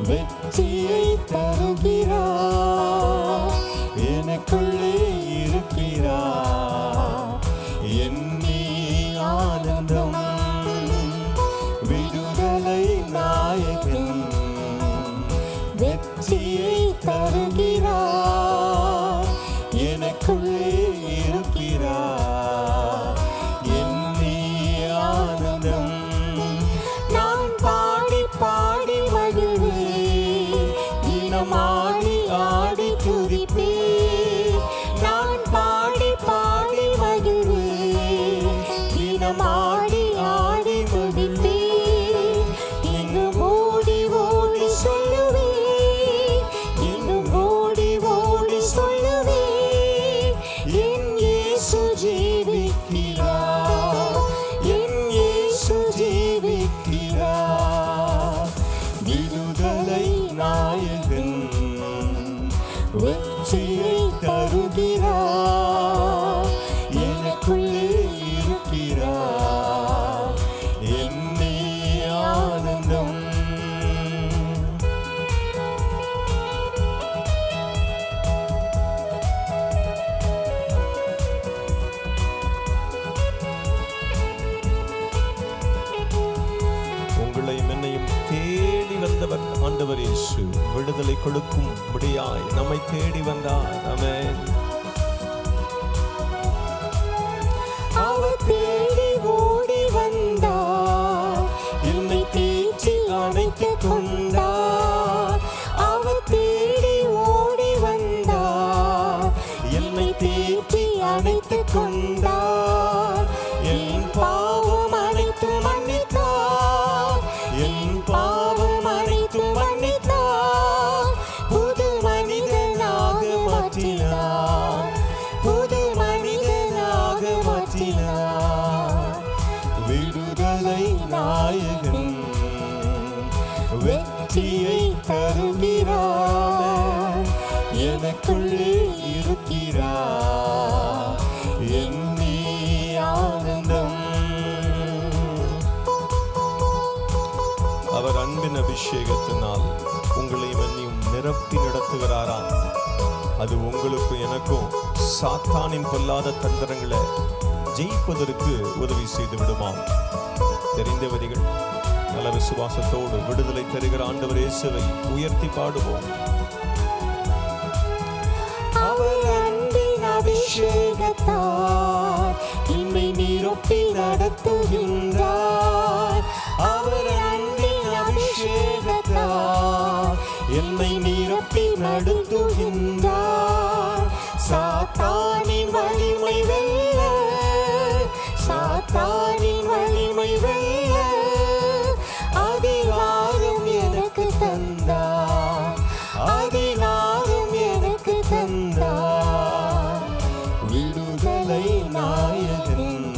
வெற்றியை தருகிறார், எனக்குள்ளே இருக்கிறார். என்னே ஆனந்தம், விடுதலை நாயகன் வெற்றியை தருகிறார், எனக்குள்ளே இருக்கிறார். என்னே ஆனந்தம், நான் பாடி பாடி மகிழ்வேன், தினம் ஆடி ஆடி துதிப்பேன். நான் பாடி பாடி மகிழ்வேன், தினம் ஆடி ஆடி துதிப்பேன். எங்கும் ஓடி ஓடி சொல்லுவேன், எங்கும் ஓடி ஓடி சொல்லுவேன், என் இயேசு ஜீவிக்கிறார், என் இயேசு ஜீவிக்கிறார். விடுதலை நாயகன் வெற்றியை தருகிறார், எனக்குள்ளே இருக்கிறார். என்னே ஆனந்தம். உங்களையும் என்னையும் தேடி வந்தவர் ஆண்டவர் இயேசு. விடுதலை கொடுக்கும் முடியாய் நம்மை தேடி வந்தார். ஆமென். அவர் தேடி ஓடி வந்தார், என்னை தேற்றி அணைத்துக் கொண்டார். அவர் தேடி ஓடி வந்தார், என்னை தேற்றி அணைத்துக் கொண்டார். என் பாவம் அனைத்து மன்னித்தார், என் பாவம் அனைத்து மன்னித்தார். புது மனிதனாக மாற்றினார், புது மனிதனாக மாற்றினார். விடுதலை நாயகன் வெற்றியை தருகிறார், எனக்குள்ளே இருக்கிறார். என்னே ஆனந்தம். அவர் அன்பின் அபிஷேகத்தினால் உங்களையும் என்னையும் நிரப்பி நடத்துகிறாரா? அது உங்களுக்கு எனக்கும் சாத்தானின் பொல்லாத தந்திரங்களை ஜெயிப்பதற்கு உதவி செய்து விடுமாம். தெரிந்த வரிகள் நல்ல விசுவாசத்தோடு விடுதலை தருகிற ஆண்டவர் இயேசுவை உயர்த்தி பாடுவோம். அவர் அன்பின் அபிஷேகத்தால் என்னை நிரப்பி நடத்துகின்றார். அவர் அன்பின் அபிஷேகத்தால் என்னை நிரப்பி நடத்துகின்றார். சாத்தானின் வலிமை வெல்ல, சாத்தானின் வலிமை வெல்ல அதிகாரம் எனக்கு தந்தார், அதிகாரம் எனக்கு தந்தார். விடுதலை நாயகன்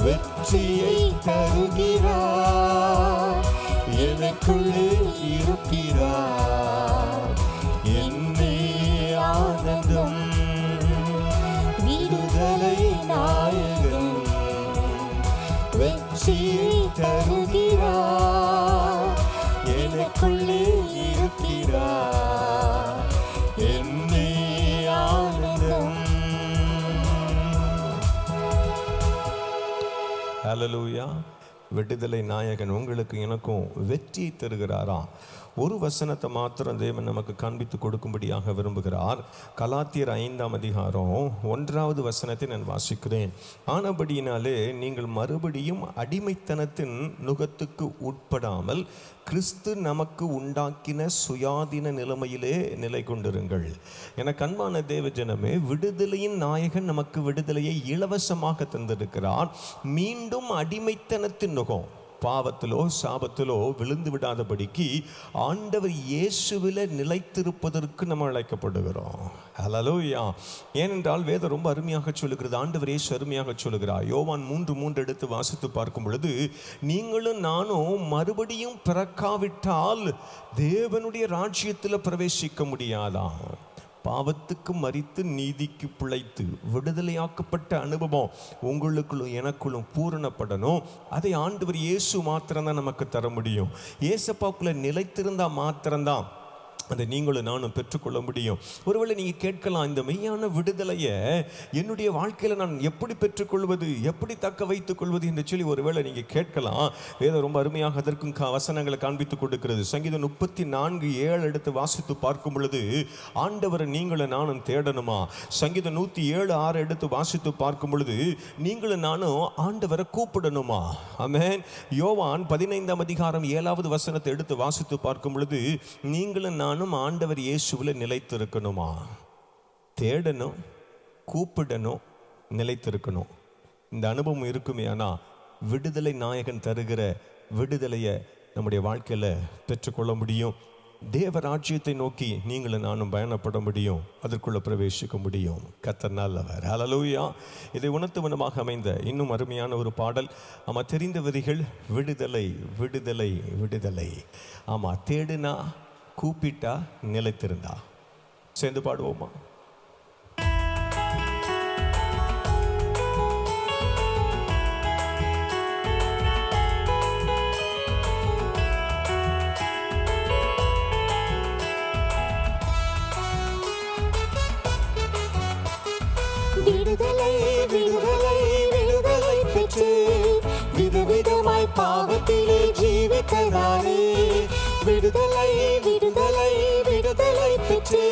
வெற்றியை தருகிறார், எனக்குள்ளே இருக்கிறார். என்னே ஆனந்தம். விடுதலை நாயகன் வெற்றியை தருகிறார், எனக்குள்ளே இருக்கிறார். என்னே ஆனந்தம். ஹல்லேலூயா. விடுதலை நாயகன் உங்களுக்கு எனக்கும் வெற்றியை தருகிறாரா? ஒரு வசனத்தை மாத்திரம் தேவன் நமக்கு காண்பித்து கொடுக்கும்படியாக விரும்புகிறார். கலாத்தியர் 5ஆம் அதிகாரம் 1வது வசனத்தை நான் வாசிக்கிறேன். ஆனபடியினாலே நீங்கள் மறுபடியும் அடிமைத்தனத்தின் நுகத்துக்கு உட்படாமல் கிறிஸ்து நமக்கு உண்டாக்கின சுயாதீன நிலைமையிலே நிலை கொண்டிருங்கள். என கண்பான தேவ ஜனமே, விடுதலையின் நாயகன் நமக்கு விடுதலையை இலவசமாக தந்திருக்கிறார். மீண்டும் அடிமைத்தனத்தின் நுகம், பாவத்திலோ சாபத்திலோ விழுந்து விடாதபடிக்கு ஆண்டவர் இயேசுவில நிலைத்திருப்பதற்கு நம்ம அழைக்கப்படுகிறோம். ஹல்லேலூயா. ஏனென்றால் வேதம் ரொம்ப அருமையாக சொல்லுகிறது. ஆண்டவர் இயேசு அருமையாக சொல்லுகிறார். யோவான் 3:3 எடுத்து வாசித்து பார்க்கும் பொழுது, நீங்களும் நானும் மறுபடியும் பிறக்காவிட்டால் தேவனுடைய ராஜ்யத்தில் பிரவேசிக்க முடியாதா? பாவத்துக்கு மரித்து நீதிக்கு பிழைத்து விடுதலையாக்கப்பட்ட அனுபவம் உங்களுக்குள்ளும் எனக்குள்ளும் பூரணப்படணும். அதை ஆண்டவர் இயேசு மாத்திரம்தான் நமக்கு தர முடியும். இயேசப்பாக்குள்ள நிலைத்திருந்தா மாத்திரம்தான் அதை நீங்களும் நானும் பெற்றுக்கொள்ள முடியும். ஒருவேளை நீங்கள் கேட்கலாம், இந்த மெய்யான விடுதலையை என்னுடைய வாழ்க்கையில் நான் எப்படி பெற்றுக்கொள்வது, எப்படி தக்க வைத்துக் கொள்வது என்று சொல்லி ஒருவேளை நீங்கள் கேட்கலாம். வேதம் ரொம்ப அருமையாக அதற்கும் வசனங்களை காண்பித்து கொடுக்கிறது. சங்கீதம் 34:7 எடுத்து வாசித்து பார்க்கும் பொழுது ஆண்டவரை நீங்களும் நானும் தேடணுமா. சங்கீதம் 107:6 எடுத்து வாசித்து பார்க்கும் பொழுது நீங்களும் நானும் ஆண்டவரை கூப்பிடணுமா. ஆமென். யோவான் 15:7 வசனத்தை எடுத்து வாசித்து பார்க்கும் பொழுது நீங்களும் நானும் ஆண்டவர் இயேசுவில் நிலைத்திருக்கணுமா. தேடணும், கூப்பிடணும், நிலைத்திருக்கணும். இந்த அனுபவம் இருக்குமே. ஆனால் விடுதலை நாயகன் தருகிற விடுதலையை நம்முடைய வாழ்க்கையில் பெற்றுக்கொள்ள முடியும். தேவ ராஜ்யத்தை நோக்கி நீங்களும் நானும் பயணப்பட முடியும். அதற்குள்ள பிரவேசிக்க முடியும். கர்த்தர் நல்லவர். ஹல்லேலூயா. இதை உணர்த்துவனமாக அமைந்த இன்னும் அருமையான ஒரு பாடல். ஆமாம், தெரிந்த வரிகள். விடுதலை விடுதலை விடுதலை. ஆமாம், தேடுனா, கூப்பிட்டா, நிலைத்திருந்தா. சேர்ந்து பாடுவோமா? விடுதலை விடுதலை விடுதலை பெற்று விதவிதமாய் பாவத்திலே ஜீவித்ததானே. விடுதலை விடுதலை விடுதலை பெற்று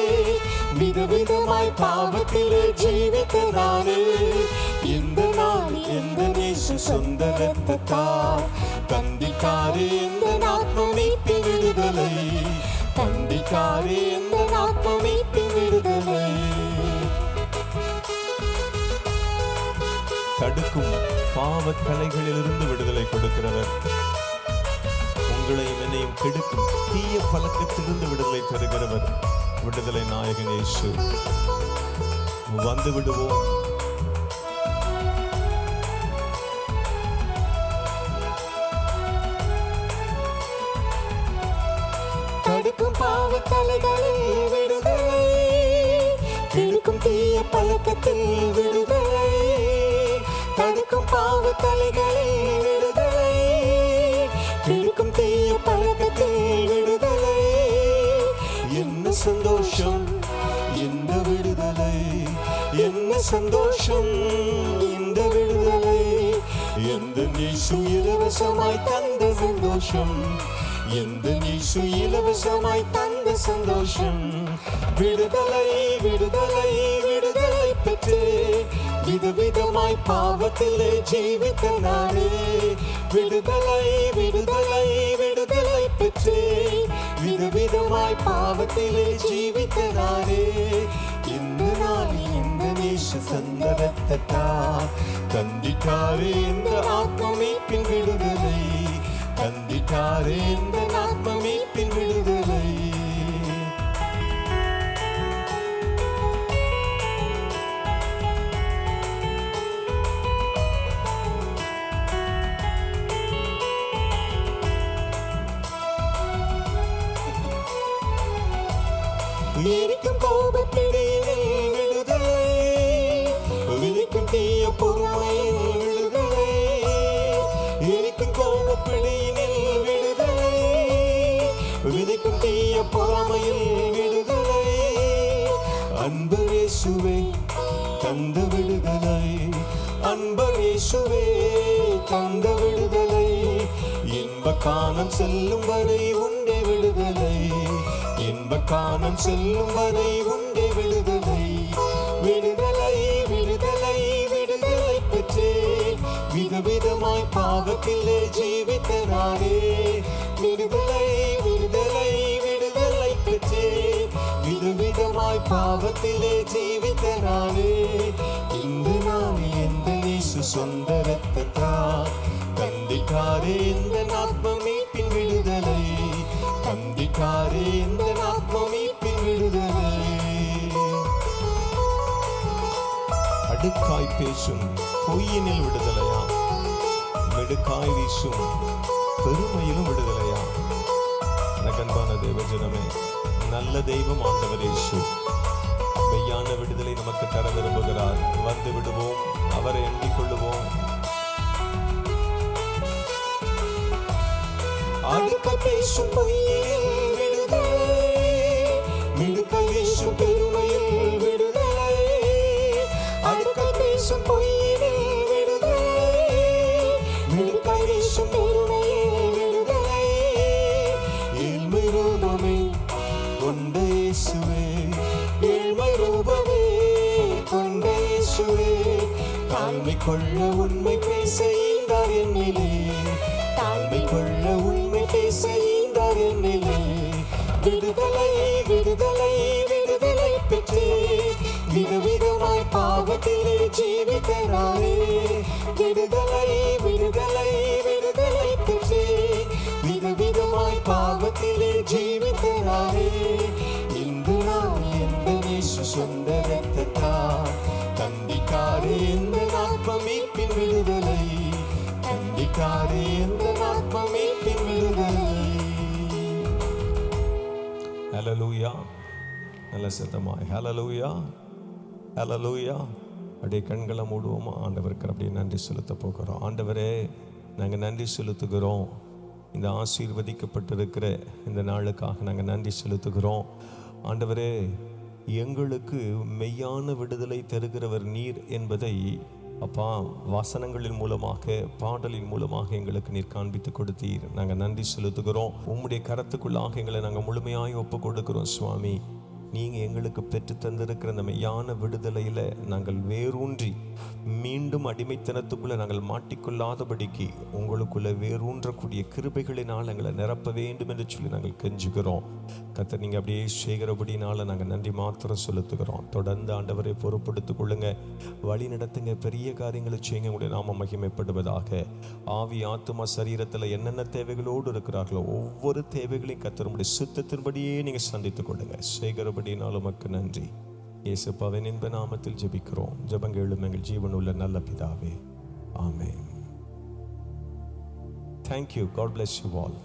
விதவிதமாய் பாவத்திலே ஜீவித்ததானே. இந்த நாள் எந்த நேசு சொந்த ரத்தத்தால் தந்திக்காரே எந்த ஆத்ம மீட்பு விடுதலை. தந்திக்காரே எந்த ஆத்ம மீட்பு விடுதலை. தடுக்கும் பாவக்கலைகளிலிருந்து விடுதலை கொடுக்கிறவர். உங்களையும் என்னையும் கெடுக்கும் தீய பழக்கத்திலிருந்து விடுதலை தருகிறவர் விடுதலை நாயகன் இயேசு. வந்து விடுவோம். தடுக்கும் பாவக்கலைகளில் விடுதலை, கெடுக்கும் தீய பழக்கத்தில் விடுதலை. தடுக்கும் பாவக்கலைகளில் விடுதலை, கெடுக்கும் தீய பழக்கத்தில் விடுதலை. என்ன சந்தோஷம் இந்த விடுதலை, என்ன சந்தோஷம் இந்த விடுதலை. எந்த இயேசு இலவசமாய் தந்த சந்தோஷம், எந்த இயேசு இலவசமாய் தந்த சந்தோஷம். விடுதலை விடுதலை விடுதலை பெற்று விதவிதமாய் பாவத்திலே ஜீவித்த நானே. விடுதலை விடுதலை விடுதலை பெற்று விதவிதமாய் பாவத்திலே ஜீவித்த நானே. இந்த நாள் இந்த இயேசு தந்த ரத்தத்தால் தந்திட்டாரே இந்த ஆத்ம மீட்பின் விடுதலை. தந்திட்டாரே இந்த ஆத்ம மீட்பின் விடுதலை. எரிக்கும் கோபப்பிடியில் விடுதலை, விரிக்கும் தீய பொறுமையில் விடுதலை. எரிக்கும் கோபப்பிடியில் விடுதலை, விரிக்கும் தீய பொறுமையில் விடுதலை. அன்பு இயேசுவே தந்த விடுதலை, அன்பு இயேசுவே தந்த விடுதலை. இன்ப காலம் செல்லும் வரை உண்டே விடுதலை, இன்ப காலம் செல்லும் வரை உண்டே விடுதலை. விடுதலை விடுதலை விடுதலை பெற்றே விதவிதமாய் பாவத்திலே ஜீவித்த நானே. விடுதலை விடுதலை விடுதலை பெற்றே விதவிதமாய் பாவத்திலே ஜீவித்த நானே. இந்த நாள் எந்த இயேசு சொந்த ரத்தத்தால் தந்திட்டாரே இந்த ஆத்ம மீட்பின் விடுதலை. தந்திட்டாரே இந்த ஆத்ம மீட்பின் விடுதலை. அடுக்காய் பேசும் பொய்யினில் விடுதலையா, மெடுக்காய் வீசும் பெருமையிலும் விடுதலையா. எனக்கு அன்பான தேவஜனமே, நல்ல தெய்வம் ஆண்டவர் இயேசு. மெய்யான விடுதலை நமக்கு தர விரும்புகிறார். வந்து விடுவோம், அவரை எண்ணிக் கொள்ளுவோம். அடுக்க பேசும் பொய்யில் விடுதலை, மிடுக்க வீசும் பெருமையில் விடுதலை. அடுக்க பேசும் பொய்யில் விடுதலை, மிடுக்க வீசும் பெருமையில் விடுதலை. ஏழ்மை ரூபமே கொண்ட இயேசுவே, ஏழ்மை ரூபமே கொண்ட இயேசுவே. தாழ்மை கொள்ள உண்மை பேச ஈந்தார் என்னிலே, தாழ்மை கொள்ள உண்மை பேச ஈந்தார் என்னிலே. விடுதலை விடுதலை விடுதலை பெற்றே, விதவிதமாய் பாவத்திலே ஜீவித்தனாரே. விடுதலை விடுதலை விடுதலை பெற்றே, விதவிதமாய் பாவத்திலே ஜீவித்தனாரே. இன்று நான் எந்த நேசு சொந்த ரத்தத்தால் தந்திக்காரே எந்த ஆத்ம மீட்பின் விடுதலை, தந்திக்காரே எந்த ஆத்ம மீட்பின் விடுதலை. ஹல்லேலூயா. நல்ல சத்தமாய் ஹல்லேலூயா, ஹல்லேலூயா. அப்படியே கண்களை மூடுவோமா? ஆண்டவருக்கு அப்படியே நன்றி செலுத்த போகிறோம். ஆண்டவரே, நாங்கள் நன்றி செலுத்துகிறோம். இந்த ஆசீர்வதிக்கப்பட்டிருக்கிற இந்த நாளுக்காக நாங்கள் நன்றி செலுத்துகிறோம். ஆண்டவரே, எங்களுக்கு மெய்யான விடுதலை தருகிறவர் நீர் என்பதை அப்பா வசனங்களின் மூலமாக, பாடலின் மூலமாக எங்களுக்கு நீர் காண்பித்து கொடுத்தீர். நாங்கள் நன்றி செலுத்துகிறோம். உம்முடைய கரத்துக்குள்ளாக எங்களை நாங்கள் முழுமையாய் ஒப்பு கொடுக்கிறோம் சுவாமி. நீங்கள் எங்களுக்கு பெற்று தந்திருக்கிற அந்த மெய்யான விடுதலையில் நாங்கள் வேரூன்றி மீண்டும் அடிமைத்தனத்துக்குள்ளே நாங்கள் மாட்டிக்கொள்ளாதபடிக்கு உங்களுக்குள்ளே வேரூன்றக்கூடிய கிருபைகளினால் எங்களை நிரப்ப வேண்டும் என்று சொல்லி நாங்கள் கெஞ்சுகிறோம். கர்த்தர் நீங்கள் அப்படியே செய்கிறபடினால நாங்கள் நன்றி மாத்திரம் செலுத்துகிறோம். தொடர்ந்து ஆண்டவரை பொறுப்படுத்திக் கொள்ளுங்க, வழி நடத்துங்க, பெரிய காரியங்களை செய்யுங்க. உங்களுடைய நாம மகிமைப்படுவதாக. ஆவி ஆத்துமா சரீரத்தில் என்னென்ன தேவைகளோடு இருக்கிறார்களோ ஒவ்வொரு தேவைகளையும் கர்த்தருடைய சித்தத்தின்படியே நீங்கள் சந்தித்துக் கொள்ளுங்க. செய்கிறபடினாலும் உமக்கு நன்றி. இயேசுவின் இன்ப நாமத்தில் ஜெபிக்கிறோம். ஜெபங்களும் எங்கள் ஜீவனுள்ள நல்ல பிதாவே, ஆமென். Thank you. God bless you all.